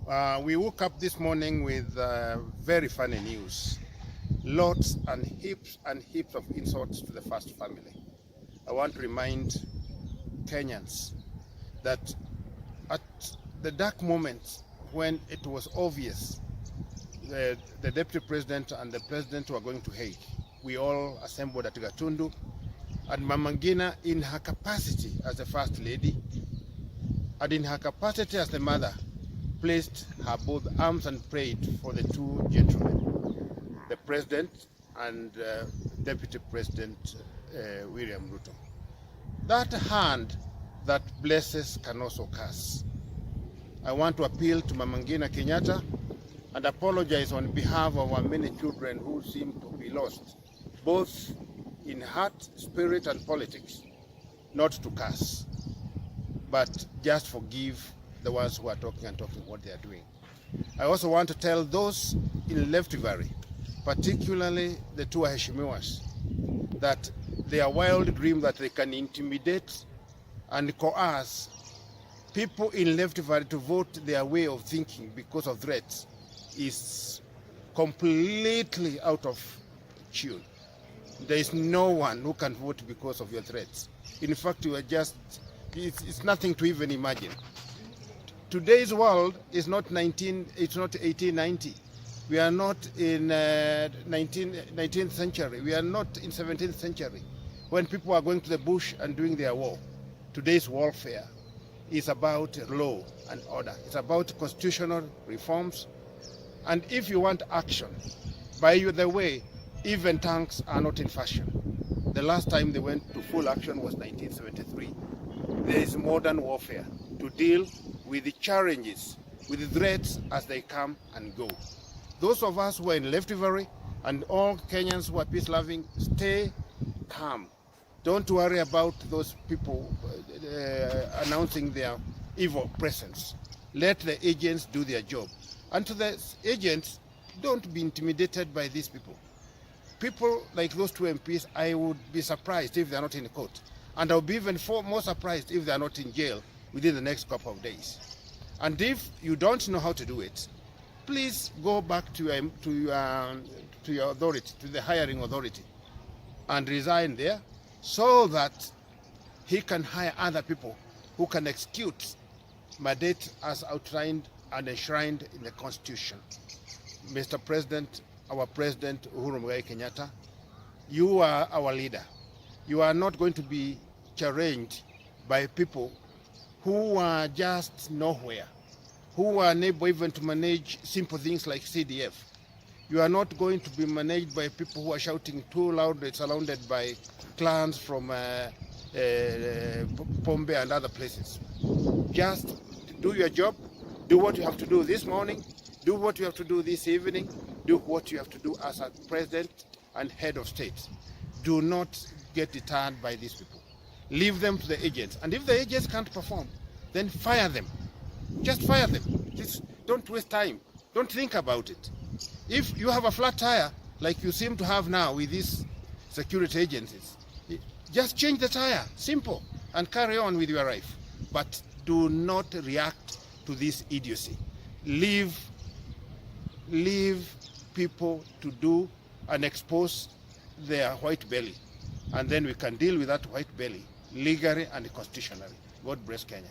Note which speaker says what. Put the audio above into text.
Speaker 1: We woke up this morning with very funny news. Lots and heaps of insults to the first family. I want to remind Kenyans that at the dark moments when it was obvious the deputy president and the president were going to Hague, we all assembled at Gatundu, and Mama Ng'eno, in her capacity as the first lady and in her capacity as the mother, placed her both arms and prayed for the two gentlemen, the president and Deputy President William Ruto. That hand that blesses can also curse. I want to appeal to Mama Ng'eno Kenyatta and apologize on behalf of our many children who seem to be lost, both in heart, spirit, and politics, not to curse, but just forgive the ones who are talking what they are doing. I also want to tell those in Left Valley, particularly the two Aheshimiwas, that their wild dream that they can intimidate and coerce people in Left Valley to vote their way of thinking because of threats is completely out of tune. There is no one who can vote because of your threats. In fact, you are just, it's nothing to even imagine. Today's world is not 1890. We are not in 19th century. We are not in 17th century when people are going to the bush and doing their war. Today's warfare is about law and order. It's about constitutional reforms. And if you want action, by the way, even tanks are not in fashion. The last time they went to full action was 1973. There is modern warfare to deal with the challenges, with the threats as they come and go. Those of us who are in Left Valley and all Kenyans who are peace-loving, stay calm. Don't worry about those people announcing their evil presence. Let the agents do their job. And to the agents, don't be intimidated by these people. People like those two MPs, I would be surprised if they're not in court. And I'll be even more surprised if they're not in jail within the next couple of days. And if you don't know how to do it, please go back to your authority, to the hiring authority, and resign there so that he can hire other people who can execute mandate as outlined and enshrined in the Constitution. Mr. President, our President Uhuru Kenyatta, you are our leader. You are not going to be challenged by people who are just nowhere, who are unable even to manage simple things like CDF. You are not going to be managed by people who are shouting too loudly, surrounded by clans from Pombe and other places. Just do your job, do what you have to do this morning, do what you have to do this evening, do what you have to do as a president and head of state. Do not get deterred by these people. Leave them to the agents. And if the agents can't perform, then fire them. Just fire them. Just don't waste time. Don't think about it. If you have a flat tire, like you seem to have now with these security agencies, just change the tire. Simple. And carry on with your life. But do not react to this idiocy. Leave people to do and expose their white belly. And then we can deal with that white belly legally and constitutionally. God bless Kenya.